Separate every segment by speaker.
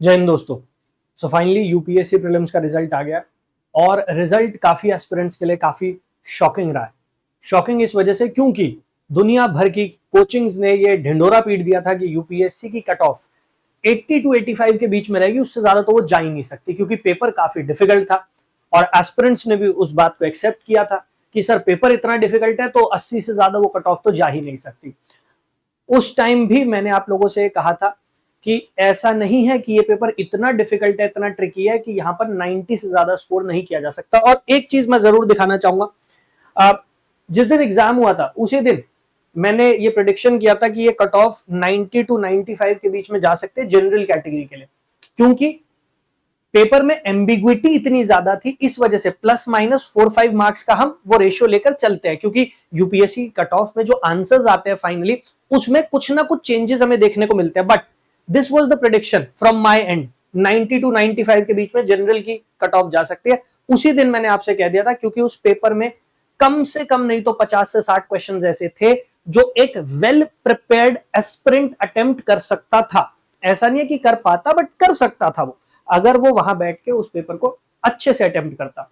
Speaker 1: जय हिंद दोस्तों। So finally UPSC prelims का रिजल्ट आ गया और रिजल्ट काफी एस्पिरेंट्स के लिए काफी शॉकिंग रहा है। शॉकिंग इस वजह से क्योंकि दुनिया भर की कोचिंग्स ने ये ढिंडोरा पीट दिया था कि यूपीएससी की कट ऑफ 80 टू 85 के बीच में रहेगी, उससे ज्यादा तो वो जा ही नहीं सकती क्योंकि पेपर काफी डिफिकल्ट था। और एस्पिरेंट्स ने भी उस बात को एक्सेप्ट किया था कि सर पेपर इतना डिफिकल्ट है तो 80 से ज्यादा वो कट ऑफ तो जा ही नहीं सकती। उस टाइम भी मैंने आप लोगों से कहा था कि ऐसा नहीं है कि ये पेपर इतना डिफिकल्ट है, इतना ट्रिकी है कि यहां पर 90 से ज्यादा स्कोर नहीं किया जा सकता। और एक चीज मैं जरूर दिखाना चाहूंगा, जिस दिन एग्जाम हुआ था उसी दिन मैंने ये प्रेडिक्शन किया था कि ये कट ऑफ 90 टू 95 के बीच में जा सकते हैं जनरल कैटेगरी के लिए, क्योंकि पेपर में एम्बिग्विटी इतनी ज्यादा थी। इस वजह से प्लस माइनस 4-5 मार्क्स का हम वो रेशियो लेकर चलते हैं, क्योंकि यूपीएससी कट ऑफ में जो आंसर्स आते हैं फाइनली उसमें कुछ ना कुछ चेंजेस हमें देखने को मिलते हैं। But this was the prediction from my end, 90 to 95 के बीच में जनरल की कट ऑफ जा सकती है। उसी दिन मैंने आपसे कह दिया था, क्योंकि उस पेपर में कम से कम नहीं तो 50 से 60 क्वेश्चन ऐसे थे जो एक वेल प्रिपेयर्ड एस्पिरेंट अटेम्प्ट कर सकता था। ऐसा नहीं है कि कर पाता, बट कर सकता था वो, अगर वो वहां बैठ के उस पेपर को अच्छे से अटेम्प्ट करता।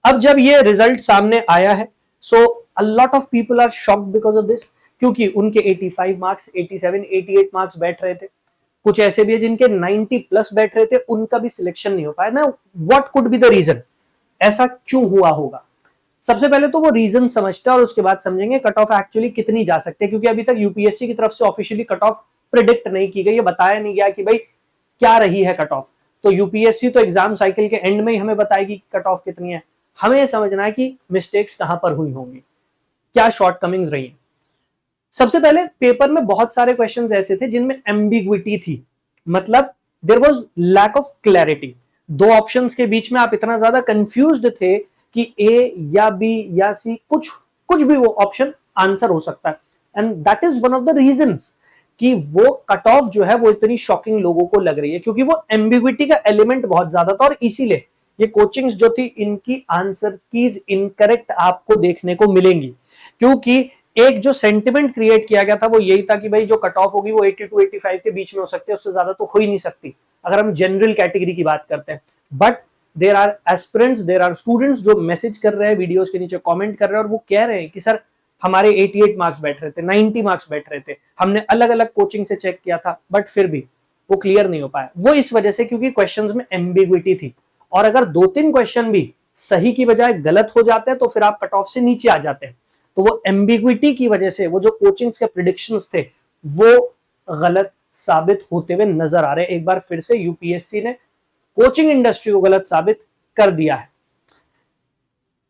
Speaker 1: अब जब ये रिजल्ट सामने आया है, so a lot of people are shocked because of this, क्योंकि उनके 85 मार्क्स, 87, 88 मार्क्स बैठ रहे थे। कुछ ऐसे भी है जिनके 90 प्लस बैठ रहे थे, उनका भी सिलेक्शन नहीं हो पाया ना। What could be the reason, ऐसा क्यों हुआ होगा? सबसे पहले तो वो रीजन समझते हैं और उसके बाद समझेंगे कट ऑफ एक्चुअली कितनी जा सकती है, क्योंकि अभी तक यूपीएससी की तरफ से ऑफिशियली कट ऑफ प्रिडिक्ट नहीं की गई, ये बताया नहीं गया कि भाई क्या रही है कट ऑफ। तो यूपीएससी तो एग्जाम साइकिल के एंड में ही हमें बताएगी कि कट ऑफ कितनी है। हमें यह समझना है कि मिस्टेक्स कहां पर हुई होंगी, क्या शॉर्टकमिंग्स रही है। सबसे पहले पेपर में बहुत सारे क्वेश्चंस ऐसे थे जिनमें एम्बिग्विटी थी, मतलब there was lack of clarity. दो ऑप्शंस के बीच में आप इतना ज्यादा कंफ्यूज्ड थे कि ए या बी या सी, कुछ कुछ भी वो ऑप्शन आंसर हो सकता है। And that is one of the reasons कि वो कट ऑफ जो है वो इतनी शॉकिंग लोगों को लग रही है, क्योंकि वो एम्बिग्विटी का एलिमेंट बहुत ज्यादा था। और इसीलिए ये कोचिंग्स जो थी इनकी आंसर कीज इनकरेक्ट आपको देखने को मिलेंगी, क्योंकि एक जो सेंटिमेंट क्रिएट किया गया था वो यही था कि भाई जो कट ऑफ होगी वो 80 टू 85 के बीच में हो सकती है, उससे ज्यादा तो हो ही नहीं सकती अगर हम जनरल कैटेगरी की बात करते हैं। But there are aspirants, there are students जो मैसेज कर रहे हैं, वीडियोस के नीचे कमेंट कर रहे हैं और वो कह रहे हैं कि सर हमारे 88 मार्क्स बैठ रहे थे, 90 मार्क्स बैठ रहे थे, हमने अलग अलग कोचिंग से चेक किया था, बट फिर भी वो क्लियर नहीं हो पाया। वो इस वजह से क्योंकि क्वेश्चंस में एम्बिग्विटी थी, और अगर 2-3 क्वेश्चन भी सही की बजाय गलत हो जाते हैं तो फिर आप कट ऑफ से नीचे आ जाते हैं। तो वो एम्बिग्विटी की वजह से वो जो कोचिंग्स के प्रेडिक्शंस थे वो गलत साबित होते हुए नजर आ रहे हैं। एक बार फिर से यूपीएससी ने कोचिंग इंडस्ट्री को गलत साबित कर दिया है।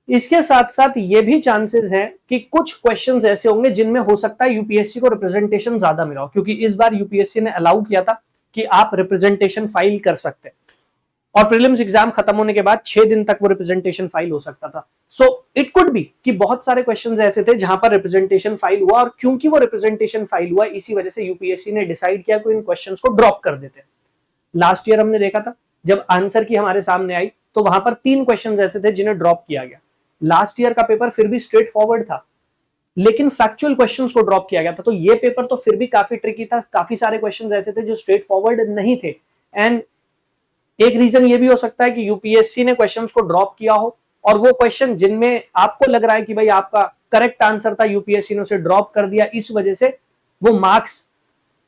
Speaker 1: इसके साथ साथ ये भी चांसेस हैं कि कुछ क्वेश्चंस ऐसे होंगे जिनमें हो सकता है यूपीएससी को रिप्रेजेंटेशन ज्यादा मिला हो, क्योंकि इस बार यूपीएससी ने अलाउ किया था कि आप रिप्रेजेंटेशन फाइल कर सकते हैं, और प्रीलिम्स एग्जाम खत्म होने के बाद 6 दिन तक वो रिप्रेजेंटेशन फाइल हो सकता था। सो इट कुड बी कि बहुत सारे क्वेश्चंस ऐसे थे जहां पर रिप्रेजेंटेशन फाइल हुआ, और क्योंकि वो रिप्रेजेंटेशन फाइल हुआ इसी वजह से यूपीएससी ने डिसाइड किया कि इन क्वेश्चंस को ड्रॉप कर देते हैं। लास्ट ईयर हमने देखा था जब आंसर की हमारे सामने आई तो वहां पर 3 क्वेश्चंस ऐसे थे जिन्हें ड्रॉप किया गया। लास्ट ईयर का पेपर फिर भी स्ट्रेट फॉरवर्ड था, लेकिन फैक्चुअल क्वेश्चंस को ड्रॉप किया गया था। तो ये पेपर तो फिर भी काफी ट्रिकी था, काफी सारे क्वेश्चंस ऐसे थे जो स्ट्रेट फॉरवर्ड नहीं थे। एंड एक रीजन ये भी हो सकता है कि यूपीएससी ने क्वेश्चंस को ड्रॉप किया हो, और वो क्वेश्चन जिनमें आपको लग रहा है कि भाई आपका करेक्ट आंसर था, यूपीएससी ने उसे ड्रॉप कर दिया। इस वजह से वो मार्क्स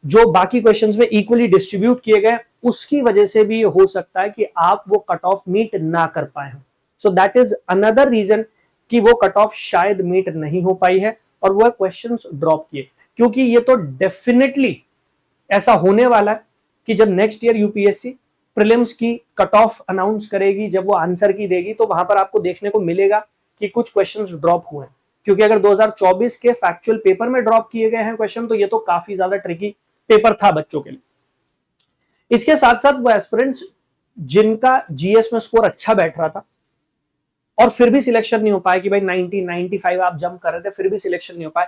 Speaker 1: जो बाकी क्वेश्चंस में इक्वली डिस्ट्रीब्यूट किए गए, उसकी वजह से भी हो सकता है कि आप वो कट ऑफ मीट ना कर पाए हो। So that is another reason कि वो कट ऑफ शायद मीट नहीं हो पाई है और वो क्वेश्चंस ड्रॉप किए, क्योंकि ये तो डेफिनेटली ऐसा होने वाला है कि जब नेक्स्ट ईयर यूपीएससी प्रीलिम्स की कट ऑफ अनाउंस करेगी, जब वो आंसर की देगी, तो वहां पर आपको देखने को मिलेगा कि कुछ क्वेश्चंस ड्रॉप हुए हैं। क्योंकि अगर 2024 के फैक्चुअल पेपर में ड्रॉप किए गए हैं क्वेश्चन, तो ये तो काफी ज्यादा ट्रिकी पेपर था बच्चों के लिए। इसके साथ साथ वो एस्पिरेंट्स जिनका जीएस में स्कोर अच्छा बैठ रहा था और फिर भी सिलेक्शन नहीं हो पाया कि भाई 90, 95 आप जंप कर रहे थे, फिर भी सिलेक्शन नहीं हो पाए,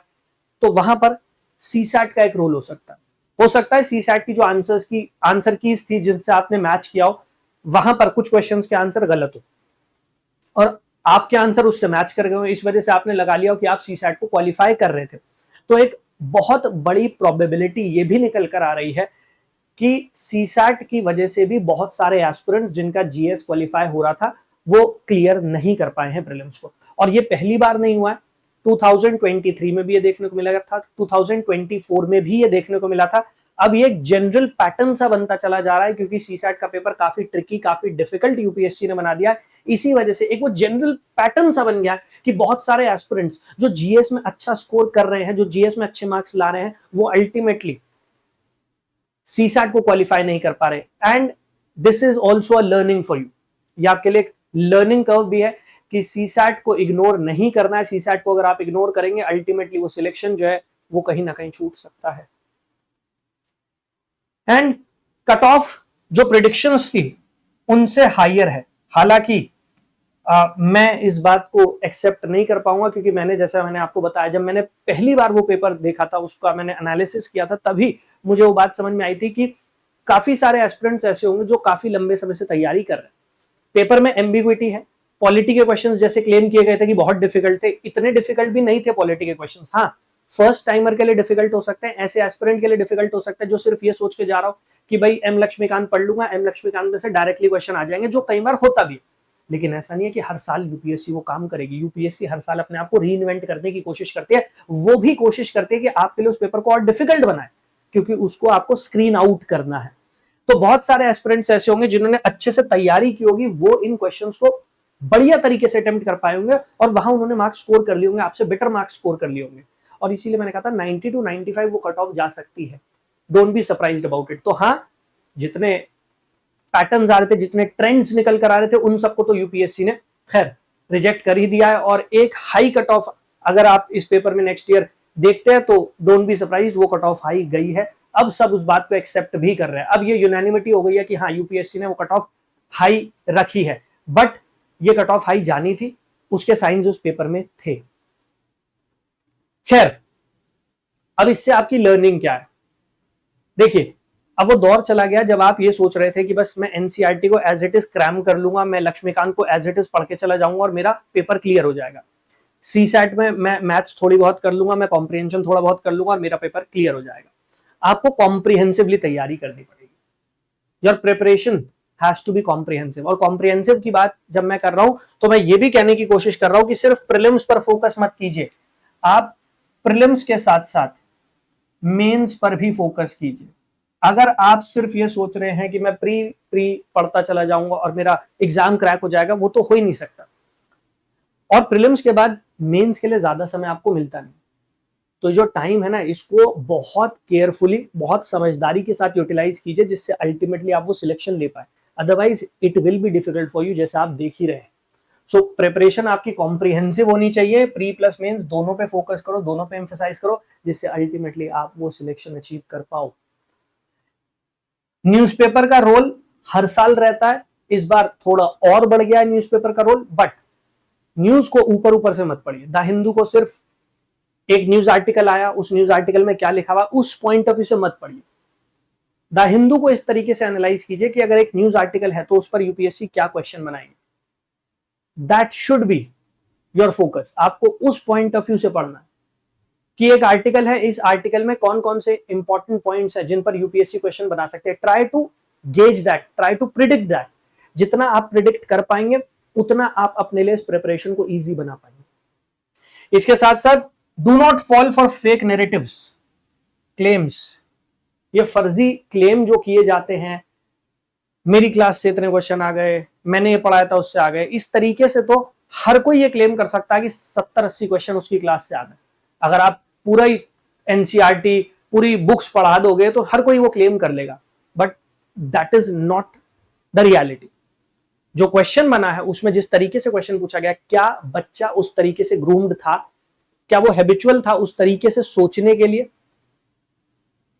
Speaker 1: तो वहां पर सीसैट का एक रोल हो सकता है। हो सकता है सीसैट की जो आंसर कीज थी जिनसे आपने मैच किया हो, वहां पर कुछ क्वेश्चंस के आंसर गलत हो और आपके आंसर उससे मैच कर गए हो, इस वजह से आपने लगा लिया हो कि आप सीसैट को क्वालिफाई कर रहे थे। तो एक बहुत बड़ी प्रोबेबिलिटी ये भी निकल कर आ रही है कि सीसैट की वजह से भी बहुत सारे एस्पिरेंट्स जिनका जीएस क्वालिफाई हो रहा था वो क्लियर नहीं कर पाए हैं प्रीलिम्स को। और ये पहली बार नहीं हुआ है, 2023 में भी ये देखने को मिला था, 2024 में भी ये देखने को मिला था। अब ये एक जनरल पैटर्न सा बनता चला जा रहा है, क्योंकि सीसैट का पेपर काफी ट्रिकी, काफी डिफिकल्ट यूपीएससी ने बना दिया है। इसी वजह से एक वो जनरल पैटर्न सा बन गया कि बहुत सारे एस्पिरेंट्स जो जीएस में अच्छा स्कोर कर रहे हैं, जो जीएस में अच्छे मार्क्स ला रहे हैं, वो अल्टीमेटली सीसैट को क्वालिफाई नहीं कर पा रहे। And this is also a learning for you, ये आपके लिए एक लर्निंग कर्व भी है कि सीसैट को इग्नोर नहीं करना है। सीसैट को अगर आप इग्नोर करेंगे, अल्टीमेटली वो सिलेक्शन जो है वो कहीं ना कहीं छूट सकता है। एंड कट ऑफ जो प्रिडिक्शंस थी उनसे हायर है। हालांकि मैं इस बात को एक्सेप्ट नहीं कर पाऊंगा, क्योंकि जैसा मैंने आपको बताया, जब मैंने पहली बार वो पेपर देखा था, उसका मैंने एनालिसिस किया था, तभी मुझे वो बात समझ में आई थी कि काफी सारे एस्पिरेंट्स ऐसे होंगे जो काफी लंबे समय से तैयारी कर रहे हैं। पेपर में एम्बिग्विटी है। पॉलिटी के क्वेश्चंस जैसे क्लेम किए गए थे कि बहुत डिफिकल्ट थे, इतने डिफिकल्ट भी नहीं थे पॉलिटी के क्वेश्चंस। हाँ, फर्स्ट टाइमर के लिए डिफिकल्ट हो सकते हैं, ऐसे एस्पिरेंट के लिए डिफिकल्ट हो सकता है जो सिर्फ ये सोच के जा रहा हो कि भाई एम लक्ष्मीकांत पढ़ लूंगा, एम लक्ष्मीकांत में से डायरेक्टली क्वेश्चन आ जाएंगे, जो कई बार होता भी है। लेकिन ऐसा नहीं है कि हर साल यूपीएससी वो काम करेगी। यूपीएससी हर साल अपने आप को री इन्वेंट करने की कोशिश करती है। वो भी कोशिश करती है कि आपके लिए उस पेपर को और डिफिकल्ट बनाए, क्योंकि उसको आपको स्क्रीन आउट करना है। तो बहुत सारे एस्पिरेंट्स ऐसे होंगे जिन्होंने अच्छे से तैयारी की होगी, वो इन क्वेश्चंस को बढ़िया तरीके से अटेम्प्ट कर पाए होंगे और वहां उन्होंने मार्क्स स्कोर कर लिए होंगे, आपसे बेटर मार्क्स स्कोर कर लिए होंगे। और इसीलिए मैंने कहा था 90 to 95 वो कट ऑफ जा सकती है। Don't be surprised about it. तो हाँ, जितने पैटर्न्स आ रहे थे, जितने ट्रेंड्स निकल कर आ रहे थे, उन सबको तो यूपीएससी ने खैर रिजेक्ट कर ही दिया है। और एक हाई कट ऑफ अगर आप इस पेपर में नेक्स्ट ईयर देखते हैं तो डोंट बी सरप्राइज्ड, वो कट ऑफ हाई गई है। अब सब उस बात को एक्सेप्ट भी कर रहे हैं। अब ये यूनानिमिटी हो गई है कि हाँ, यूपीएससी ने वो कट ऑफ हाई रखी है। बट ये कट ऑफ हाई जानी थी, उसके साइंस उस पेपर में थे। खैर, अब इससे आपकी लर्निंग क्या है? देखिए, अब वो दौर चला गया जब आप ये सोच रहे थे कि बस मैं एनसीईआरटी को एज इट इज क्रैम कर लूंगा, मैं लक्ष्मीकांत को एज इट इज पढ़ के चला जाऊंगा और मेरा पेपर क्लियर हो जाएगा। सीसैट में मैं मैथ्स थोड़ी बहुत कर लूंगा, मैं कॉम्प्रिहेंशन थोड़ा बहुत कर लूंगा और मेरा पेपर क्लियर हो जाएगा। आपको कॉम्प्रिहेंसिवली तैयारी करनी पड़ेगी। Your preparation has to be comprehensive. और कॉम्प्रिहेंसिव की बात जब मैं कर रहा हूं तो मैं ये भी कहने की कोशिश कर रहा हूं कि सिर्फ प्रीलिम्स पर फोकस मत कीजिए, आप प्रीलिम्स के साथ साथ मेंस पर भी फोकस कीजिए। अगर आप सिर्फ ये सोच रहे हैं कि मैं प्री पढ़ता चला जाऊंगा और मेरा एग्जाम क्रैक हो जाएगा, वो तो हो ही नहीं सकता। और प्रीलिम्स के बाद मेंस के लिए ज्यादा समय आपको मिलता नहीं। तो जो टाइम है ना, इसको बहुत केयरफुली, बहुत समझदारी के साथ यूटिलाइज कीजिए, जिससे अल्टीमेटली आप वो सिलेक्शन ले पाए। Otherwise it will be difficult for you, जैसे आप देख ही रहे हैं। सो प्रिपरेशन आपकी कॉम्प्रिहेंसिव होनी चाहिए। प्री प्लस मेंस दोनों पे फोकस करो, दोनों पे एम्फेसाइज करो, जिससे अल्टीमेटली आप वो सिलेक्शन अचीव कर पाओ। न्यूज़पेपर का रोल हर साल रहता है, इस बार थोड़ा और बढ़ गया है न्यूज़पेपर का रोल। बट न्यूज को ऊपर ऊपर से मत पढ़िए। द हिंदू को सिर्फ एक न्यूज आर्टिकल आया, उस न्यूज आर्टिकल में क्या लिखा हुआ, उस पॉइंट ऑफ व्यू से मत पढ़िए। द हिंदू को इस तरीके से एनालाइज कीजिए कि अगर एक न्यूज आर्टिकल है तो उस पर यूपीएससी क्या क्वेश्चन बनाएंगे। That should be your focus. आपको उस पॉइंट ऑफ व्यू से पढ़ना है कि एक आर्टिकल है, इस आर्टिकल में कौन कौन से इंपॉर्टेंट पॉइंट्स हैं जिन पर यूपीएससी क्वेश्चन बना सकते हैं। Try to gauge that, try to predict that. जितना आप प्रिडिक्ट कर पाएंगे उतना आप अपने लिए इस प्रिपरेशन को इजी बना पाएंगे। इसके साथ साथ do not fall for fake narratives, claims. ये फर्जी क्लेम जो किए जाते हैं, मेरी क्लास से इतने क्वेश्चन आ गए, मैंने ये पढ़ाया था उससे आ गए, इस तरीके से तो हर कोई ये क्लेम कर सकता है कि 70-80 क्वेश्चन उसकी क्लास से आ गए। अगर आप पूरा ही एनसीईआरटी पूरी बुक्स पढ़ा दोगे तो हर कोई वो क्लेम कर लेगा, but that is not the reality. जो क्वेश्चन बना है उसमें जिस तरीके से क्वेश्चन पूछा गया, क्या बच्चा उस तरीके से ग्रूम्ड था, क्या वो हैबिचुअल था उस तरीके से सोचने के लिए,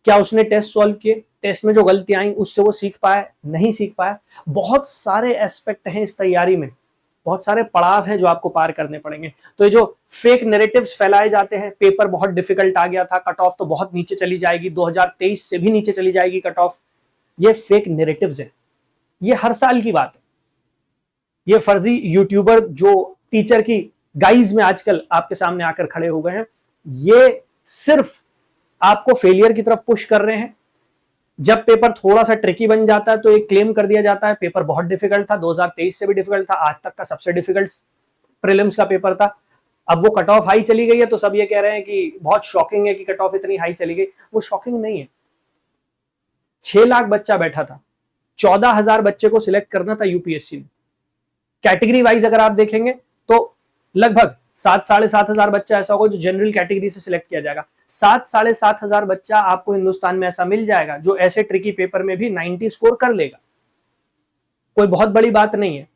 Speaker 1: क्या उसने टेस्ट सॉल्व किए, टेस्ट में जो गलतियां आई उससे वो सीख पाया, नहीं सीख पाया। बहुत सारे एस्पेक्ट हैं इस तैयारी में, बहुत सारे पड़ाव हैं जो आपको पार करने पड़ेंगे। तो ये जो फेक नैरेटिव्स फैलाए जाते हैं, पेपर बहुत डिफिकल्ट आ गया था, कट ऑफ तो बहुत नीचे चली जाएगी, 2023 से भी नीचे चली जाएगी कट ऑफ, ये फेक नैरेटिव्स है। ये हर साल की बात है। ये फर्जी यूट्यूबर जो टीचर की गाइज में आजकल आपके सामने आकर खड़े हो गए हैं, ये सिर्फ आपको फेलियर की तरफ पुश कर रहे हैं। जब पेपर थोड़ा सा ट्रिकी बन जाता है तो एक क्लेम कर दिया जाता है पेपर बहुत डिफिकल्ट था, 2023 से भी डिफिकल्ट था, आज तक का सबसे डिफिकल्ट प्रीलिम्स का पेपर था। अब वो कट ऑफ हाई चली गई है तो सब ये कह रहे हैं कि बहुत शॉकिंग है कि कट ऑफ इतनी हाई चली गई। वो शॉकिंग नहीं है। 6 लाख बच्चा बैठा था, 14,000 बच्चे को सिलेक्ट करना था यूपीएससी में। कैटेगरी वाइज अगर आप देखेंगे तो लगभग 7,500 बच्चा ऐसा होगा जो जनरल कैटेगरी से सिलेक्ट किया जाएगा। 7,500 बच्चा आपको हिंदुस्तान में ऐसा मिल जाएगा जो ऐसे ट्रिकी पेपर में भी 90 स्कोर कर लेगा। कोई बहुत बड़ी बात नहीं है।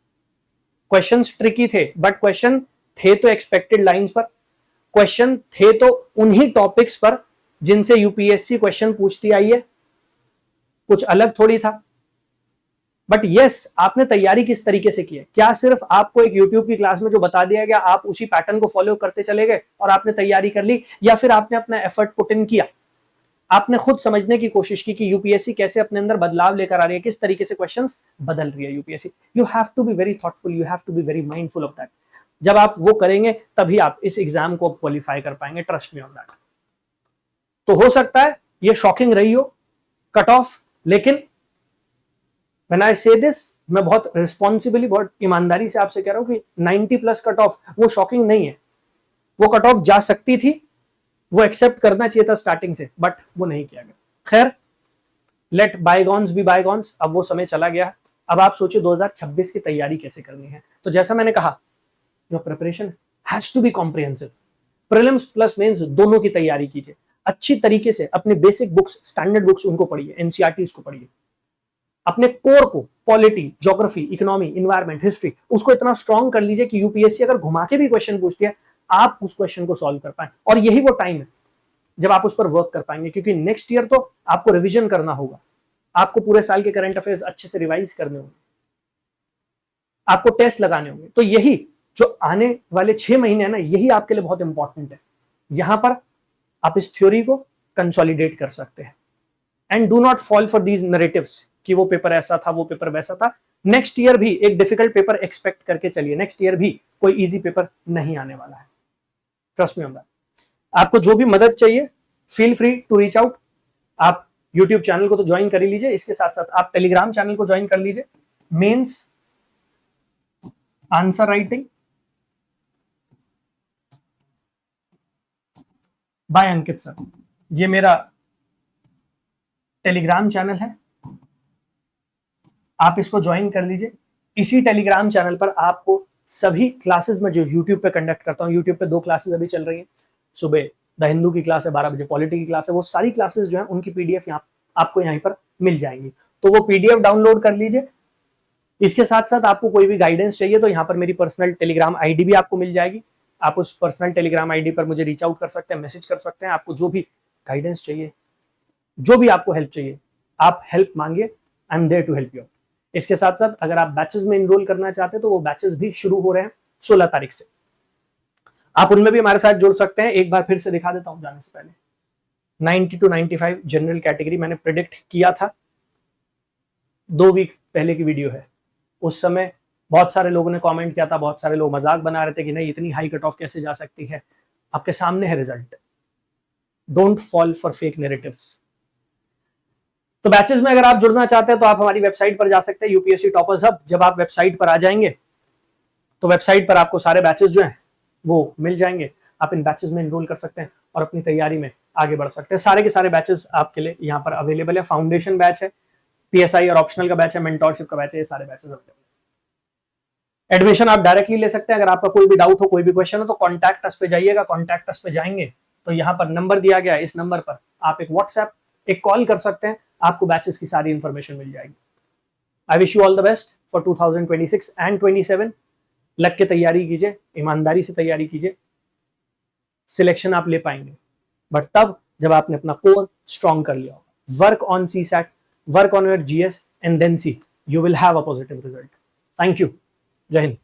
Speaker 1: क्वेश्चंस ट्रिकी थे बट क्वेश्चन थे तो एक्सपेक्टेड लाइंस पर, क्वेश्चन थे तो उन्हीं टॉपिक्स पर जिनसे यूपीएससी क्वेश्चन पूछती आई है, कुछ अलग थोड़ी था। बट यस, आपने तैयारी किस तरीके से की है? क्या सिर्फ आपको एक यूट्यूब की क्लास में जो बता दिया गया आप उसी पैटर्न को फॉलो करते चले गए और आपने तैयारी कर ली, या फिर आपने अपना एफर्ट पुट इन किया, आपने खुद समझने की कोशिश की कि यूपीएससी कैसे अपने अंदर बदलाव लेकर आ रही है, किस तरीके से क्वेश्चंस बदल रही है UPSC. You have to be very thoughtful, you have to be very mindful of that. जब आप वो करेंगे तभी आप इस एग्जाम को क्वालिफाई कर पाएंगे, ट्रस्ट मी ऑन दैट। तो हो सकता है ये शॉकिंग रही हो कट ऑफ, लेकिन व्हेन आई से दिस, मैं बहुत रिस्पॉन्सिबली, बहुत ईमानदारी से आपसे कह रहा हूं कि 90 प्लस कट ऑफ वो शॉकिंग नहीं है। वो कट ऑफ जा सकती थी, वो एक्सेप्ट करना चाहिए था स्टार्टिंग से, बट वो नहीं किया गया। खैर, लेट बायगॉन्स बी बायगॉन्स, अब वो समय चला गया। अब आप सोचिए 2026 की तैयारी कैसे करनी है। तो जैसा मैंने कहा, your preparation has to be comprehensive. Prelims plus mains दोनों की तैयारी कीजिए अच्छी तरीके से। अपने बेसिक बुक्स, स्टैंडर्ड बुक्स उनको पढ़िए, एनसीईआरटीज को पढ़िए। अपने कोर को, polity, geography, economy, environment, history, उसको इतना स्ट्रॉन्ग कर लीजिए कि यूपीएससी अगर घुमा के भी क्वेश्चन पूछती है आप उस क्वेश्चन को सॉल्व कर पाए। और यही वो टाइम है जब आप उस पर वर्क कर पाएंगे, क्योंकि नेक्स्ट ईयर तो आपको रिवीजन करना होगा, आपको पूरे साल के करंट अफेयर्स अच्छे से रिवाइज करने होंगे, आपको टेस्ट लगाने होंगे। तो यही जो आने वाले 6 महीने है ना, यही आपके लिए बहुत इंपॉर्टेंट है। यहां पर आप इस थ्योरी को कंसोलिडेट कर सकते हैं। And do not fall for these narratives कि वो पेपर ऐसा था, वो पेपर वैसा था। नेक्स्ट ईयर भी एक डिफिकल्ट पेपर एक्सपेक्ट करके चलिए, नेक्स्ट ईयर भी कोई इजी पेपर नहीं आने वाला है, ट्रस्ट मी ऑन दैट। आपको जो भी मदद चाहिए, feel free to reach out. आप यूट्यूब चैनल को तो ज्वाइन कर ही लीजिए, इसके साथ साथ आप टेलीग्राम चैनल को ज्वाइन कर लीजिए। Mains answer writing by Ankit sir, ये मेरा टेलीग्राम चैनल है, आप इसको ज्वाइन कर लीजिए। इसी टेलीग्राम चैनल पर आपको सभी क्लासेस में जो यूट्यूब पे कंडक्ट करता हूँ, यूट्यूब पे 2 क्लासेस अभी चल रही हैं। सुबह द हिंदू की क्लास है, 12 बजे पॉलिटी की क्लास है। वो सारी क्लासेस जो है उनकी पीडीएफ आपको यहाँ पर मिल जाएंगी, तो वो पीडीएफ डाउनलोड कर लीजिए। इसके साथ साथ आपको कोई भी गाइडेंस चाहिए तो यहाँ पर मेरी पर्सनल टेलीग्राम आईडी भी आपको मिल जाएगी। आप उस पर्सनल टेलीग्राम आईडी पर मुझे रीच आउट कर सकते हैं, मैसेज कर सकते हैं। आपको जो भी गाइडेंस चाहिए, जो भी आपको हेल्प चाहिए, आप हेल्प मांगिए, I am there to help you. इसके साथ साथ अगर आप बैचेस में इनरोल करना चाहते हैं तो वो बैचेस भी शुरू हो रहे हैं 16 तारीख से, आप उनमें भी हमारे साथ जुड़ सकते हैं। एक बार फिर से दिखा देता हूं जाने से पहले, 90 to 95 जनरल कैटेगरी मैंने प्रेडिक्ट किया था, 2 वीक पहले की वीडियो है। उस समय बहुत सारे लोगों ने कमेंट किया था, बहुत सारे लोग मजाक बना रहे थे कि नहीं इतनी हाई कट ऑफ कैसे जा सकती है। आपके सामने है result. Don't fall for fake narratives. तो बैचेस में अगर आप जुड़ना चाहते हैं तो आप हमारी वेबसाइट पर जा सकते हैं, यूपीएससी टॉपर्स हब। जब आप वेबसाइट पर आ जाएंगे तो वेबसाइट पर आपको सारे बैचेस जो हैं वो मिल जाएंगे। आप इन बैचेस में इनरोल कर सकते हैं और अपनी तैयारी में आगे बढ़ सकते हैं। सारे के सारे बैचेस आपके लिए यहाँ पर अवेलेबल है। फाउंडेशन बैच है, पीएसआई और ऑप्शनल का बैच है, मेंटोरशिप का बैच है, ये सारे बैचेस अवेलेबल है। एडमिशन आप डायरेक्टली ले सकते हैं। अगर आपका कोई भी डाउट हो, कोई भी क्वेश्चन हो तो कॉन्टैक्ट अस पे जाइएगा। कॉन्टैक्ट अस पे जाएंगे तो यहाँ पर नंबर दिया गया है, इस नंबर पर आप एक व्हाट्सएप, एक कॉल कर सकते हैं, आपको बैचेस की सारी इंफॉर्मेशन मिल जाएगी। I wish you all the best for 2026 and 27। लग के तैयारी कीजिए, ईमानदारी से तैयारी कीजिए, सिलेक्शन आप ले पाएंगे, बट तब जब आपने अपना कोर स्ट्रॉन्ग कर लिया होगा। Work on CSAT, work on your GS and then see you will have a positive result. Thank you, जय हिंद।